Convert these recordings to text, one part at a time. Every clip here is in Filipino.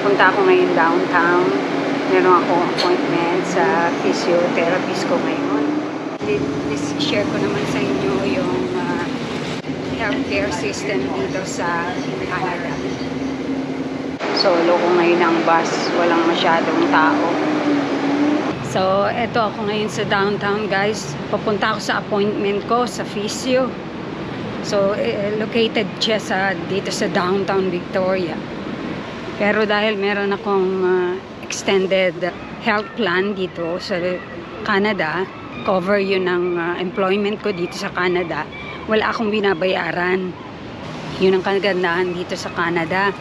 Punta ako ngayon downtown. Meron akong appointment sa physiotherapist ko ngayon. Share ko naman sa inyo yung healthcare system dito sa Canada. Solo ko ngayon ang bus. Walang masyadong tao. So, eto ako ngayon sa downtown, guys. Papunta ako sa appointment ko sa physio. So, located siya dito sa downtown Victoria. Pero dahil meron akong extended health plan dito sa Canada, cover yun ng employment ko dito sa Canada, wala akong binabayaran. Yun ang kagandahan dito sa Canada.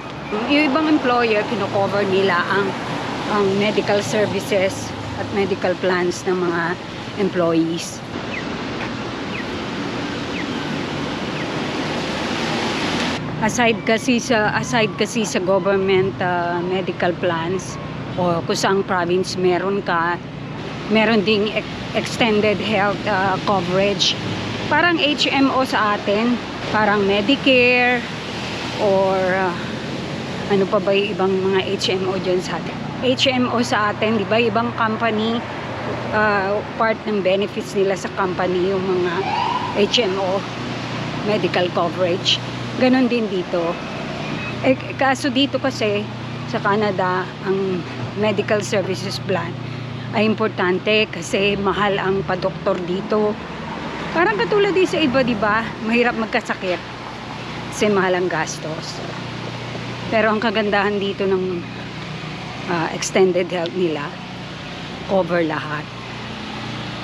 Yung ibang employer, kino-cover nila ang medical services at medical plans ng mga employees. Aside kasi sa government medical plans o kung saang province meron ding extended health coverage. Parang HMO sa atin, parang Medicare or ano pa ba yung ibang mga HMO dyan sa atin. HMO sa atin, di ba? Ibang company, part ng benefits nila sa company, yung mga HMO, medical coverage. Ganon din dito. Kaso dito kasi, sa Canada, ang medical services plan ay importante kasi mahal ang padoktor dito. Parang katulad din sa iba, di ba? Mahirap magkasakit kasi mahal ang gastos. Pero ang kagandahan dito ng extended health nila, cover lahat.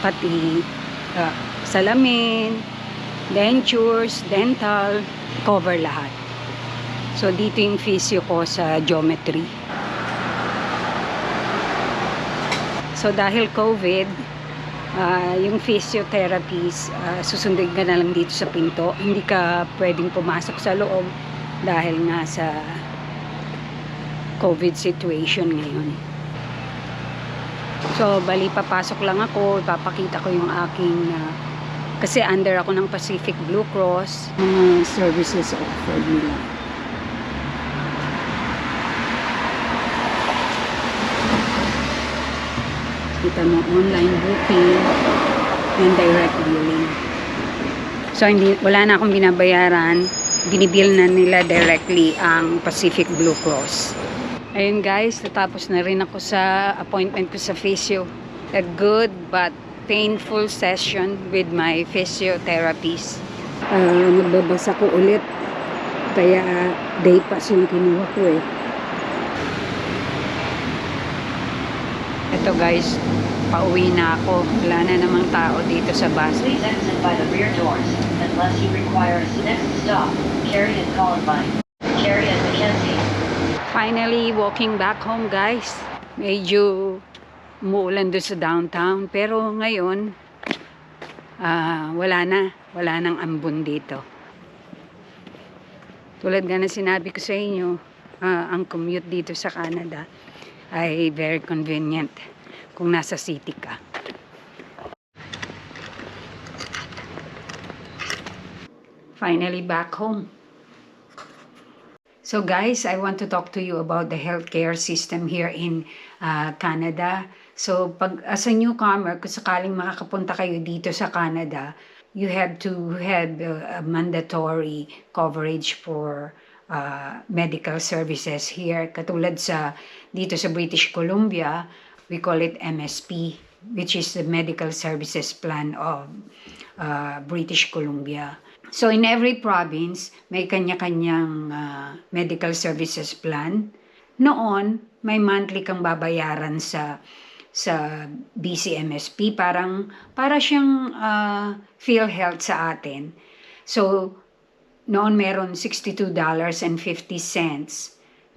Pati salamin, dentures, dental, cover lahat. So dito yung physio ko sa geometry. So dahil COVID, yung physiotherapies, susundin ka na lang dito sa pinto. Hindi ka pwedeng pumasok sa loob dahil nga sa COVID situation ngayon. So, bali papasok lang ako, ipapakita ko yung aking kasi under ako ng Pacific Blue Cross, mga services offered nila. Kita mo, online booking and direct billing. So, wala na akong binabayaran, binibill na nila directly ang Pacific Blue Cross. Ayun guys, natapos na rin ako sa appointment ko sa physio. A good but painful session with my physiotherapist. Magbabasa ko ulit. Kaya day pass yung kinuha ko eh. Ito guys, pauwi na ako. Wala na namang tao dito sa bus. Please exit by the rear doors. Unless you require a next stop, Carrie and Columbine. Carrie and Mackenzie. Finally, walking back home guys. Medyo umuulan doon sa downtown. Pero ngayon, wala nang ambon dito. Tulad nga na sinabi ko sa inyo, ang commute dito sa Canada ay very convenient kung nasa city ka. Finally, back home. So guys, I want to talk to you about the healthcare system here in Canada. So as a newcomer, kung sakaling makakapunta kayo dito sa Canada, you have to have a mandatory coverage for medical services here. Katulad dito sa British Columbia, we call it MSP, which is the Medical Services Plan of British Columbia. So in every province, may kanya-kanyang medical services plan. Noon, may monthly kang babayaran sa BCMSP. Para siyang PhilHealth sa atin. So, noon meron $62.50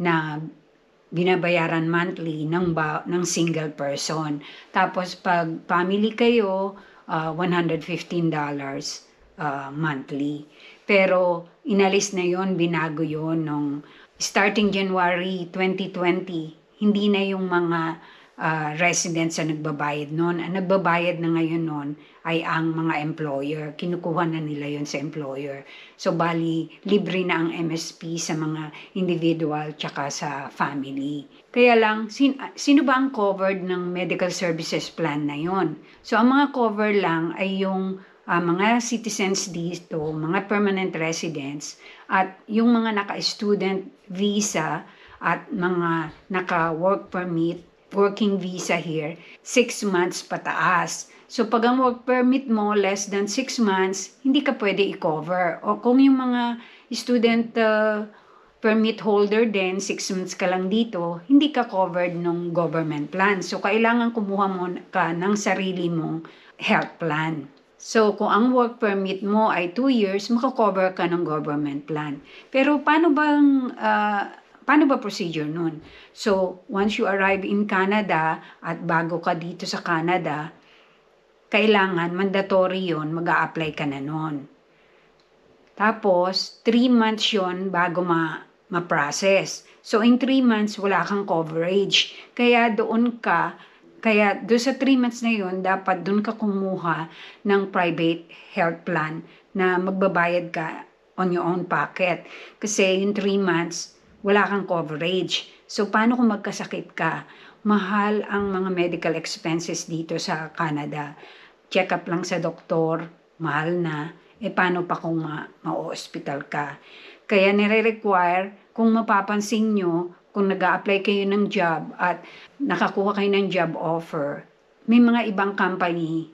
na binabayaran monthly ng single person. Tapos pag family kayo, $115 monthly. Pero inalis na yon, binago yon nung starting January 2020. Hindi na yung mga residents ang nagbabayad noon. Ang nagbabayad na ngayon noon ay ang mga employer. Kinukuha na nila yon sa employer. So bali, libre na ang MSP sa mga individual tsaka sa family. Kaya lang, sino ba ang covered ng medical services plan na yon? So ang mga cover lang ay yung mga citizens dito, mga permanent residents, at yung mga naka-student visa at mga naka-work permit, working visa here, 6 months pataas. So pag ang work permit mo less than 6 months, hindi ka pwede i-cover. O kung yung mga student permit holder din, 6 months ka lang dito, hindi ka covered ng government plan. So kailangan kumuha mo ka ng sarili mong health plan. So, kung ang work permit mo ay 2 years, makakover ka ng government plan. Pero paano ba procedure nun? So, once you arrive in Canada at bago ka dito sa Canada, kailangan, mandatory yon, mag-a-apply ka na nun. Tapos, 3 months yon bago ma-process. So, in 3 months, wala kang coverage. Kaya doon sa 3 months na yun, dapat doon ka kumuha ng private health plan na magbabayad ka on your own pocket. Kasi yung 3 months, wala kang coverage. So, paano kung magkasakit ka? Mahal ang mga medical expenses dito sa Canada. Check up lang sa doktor, mahal na. Paano pa kung ma-hospital ka? Kaya nire-require, kung mapapansin nyo, kung nag-a-apply kayo ng job at nakakuha kayo ng job offer, may mga ibang company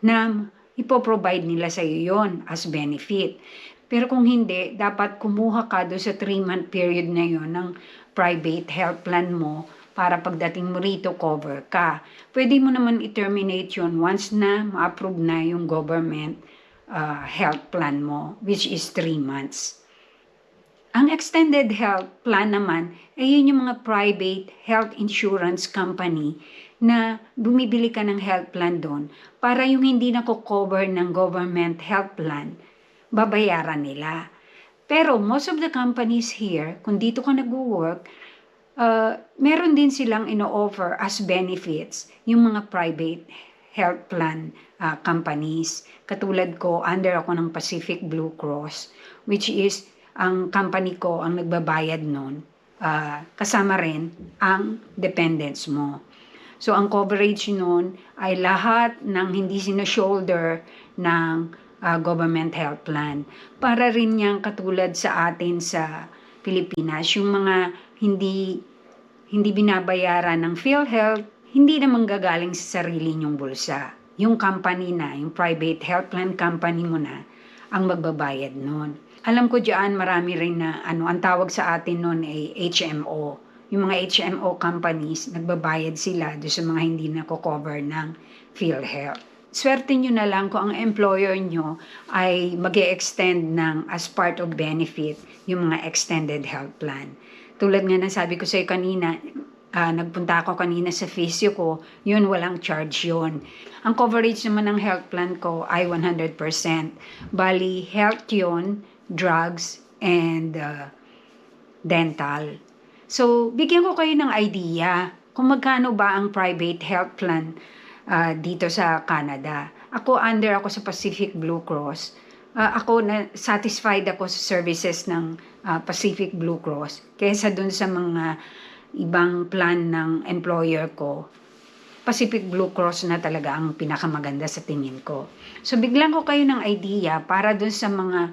na ipoprovide nila sa iyo yon as benefit. Pero kung hindi, dapat kumuha ka doon sa 3-month period na yon ng private health plan mo para pagdating mo rito, cover ka. Pwede mo naman i-terminate yun once na ma-approve na yung government health plan mo, which is 3 months. Ang extended health plan naman ay yun yung mga private health insurance company na bumibili ka ng health plan doon para yung hindi nako-cover ng government health plan, babayaran nila. Pero most of the companies here, kung dito ka nag-work, meron din silang ino-offer as benefits yung mga private health plan companies. Katulad ko, under ako ng Pacific Blue Cross, which is ang company ko ang nagbabayad nun, kasama rin ang dependents mo. So, ang coverage nun ay lahat ng hindi sino-shoulder ng government health plan. Para rin niyang katulad sa atin sa Pilipinas, yung mga hindi binabayaran ng PhilHealth, hindi naman gagaling sa sarili niyong bulsa. Yung company na, yung private health plan company mo na, ang magbabayad nun. Alam ko diyan marami rin na ang tawag sa atin noon ay HMO. Yung mga HMO companies, nagbabayad sila doon sa mga hindi nako-cover ng PhilHealth. Swerte nyo na lang kung ang employer nyo ay mag-e-extend ng as part of benefit yung mga extended health plan. Tulad nga ng sabi ko sa'yo kanina, nagpunta ako kanina sa physio ko, yun walang charge yun. Ang coverage naman ng health plan ko ay 100%. Bali, health yun, drugs, and dental. So, bigyan ko kayo ng idea kung magkano ba ang private health plan dito sa Canada. Ako sa Pacific Blue Cross. Satisfied ako sa services ng Pacific Blue Cross kaysa dun sa mga ibang plan ng employer ko. Pacific Blue Cross na talaga ang pinakamaganda sa tingin ko. So, bigyan ko kayo ng idea para dun sa mga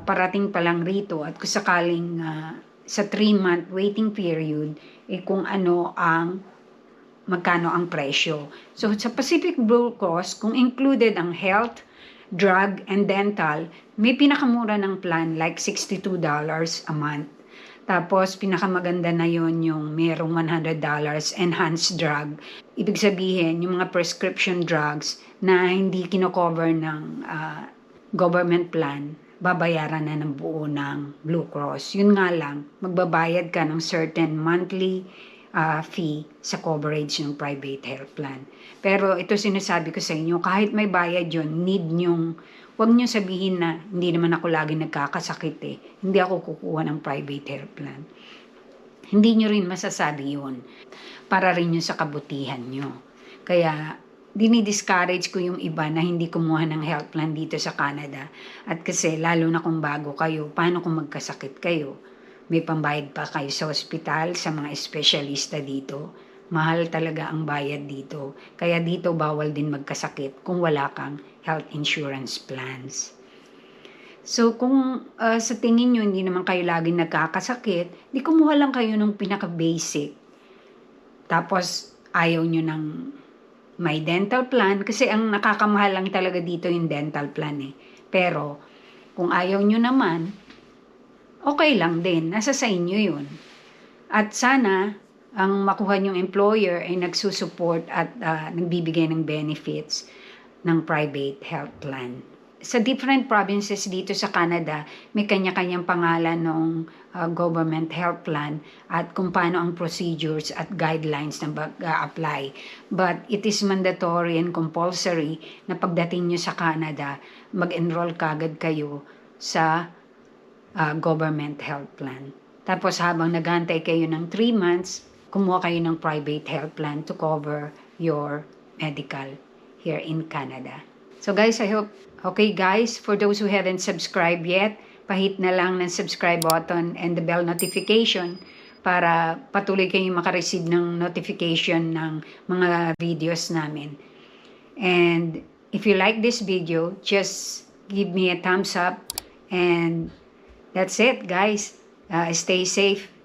parating pa lang rito at kung sakaling sa 3-month waiting period, kung magkano ang presyo. So, sa Pacific Blue Cross, kung included ang health, drug, and dental, may pinakamura ng plan like $62 a month. Tapos, pinakamaganda na yon yung merong $100 enhanced drug. Ibig sabihin, yung mga prescription drugs na hindi kino-cover ng government plan, babayaran na ng buo ng Blue Cross. Yun nga lang, magbabayad ka ng certain monthly fee sa coverage ng private health plan. Pero ito sinasabi ko sa inyo, kahit may bayad yun, huwag nyo sabihin na hindi naman ako lagi nagkakasakit Hindi ako kukuha ng private health plan. hindi nyo rin masasabi yun. Para rin yun sa kabutihan nyo. Kaya, dinidiscourage ko yung iba na hindi kumuha ng health plan dito sa Canada. At kasi, lalo na kung bago kayo, paano kung magkasakit kayo? May pambayad pa kayo sa ospital, sa mga espesyalista dito. Mahal talaga ang bayad dito. Kaya dito bawal din magkasakit kung wala kang health insurance plans. So kung sa tingin nyo hindi naman kayo laging nagkakasakit, di kumuha lang kayo ng pinaka-basic. Tapos ayaw nyo ng may dental plan kasi ang nakakamahal lang talaga dito yung dental plan eh. Pero kung ayaw nyo naman, okay lang din. Nasa sa inyo yun. At sana ang makuha yung employer ay nagsusupport at nagbibigay ng benefits ng private health plan. Sa different provinces dito sa Canada, may kanya-kanyang pangalan ng government health plan at kung paano ang procedures at guidelines na mag-apply. But it is mandatory and compulsory na pagdating nyo sa Canada, mag-enroll kagad kayo sa government health plan. Tapos habang naghantay kayo ng 3 months, kumuha kayo ng private health plan to cover your medical here in Canada. So guys, I hope, okay guys, for those who haven't subscribed yet, pahit na lang ng subscribe button and the bell notification para patuloy kayong makareceive ng notification ng mga videos namin. And if you like this video, just give me a thumbs up and that's it guys. Stay safe.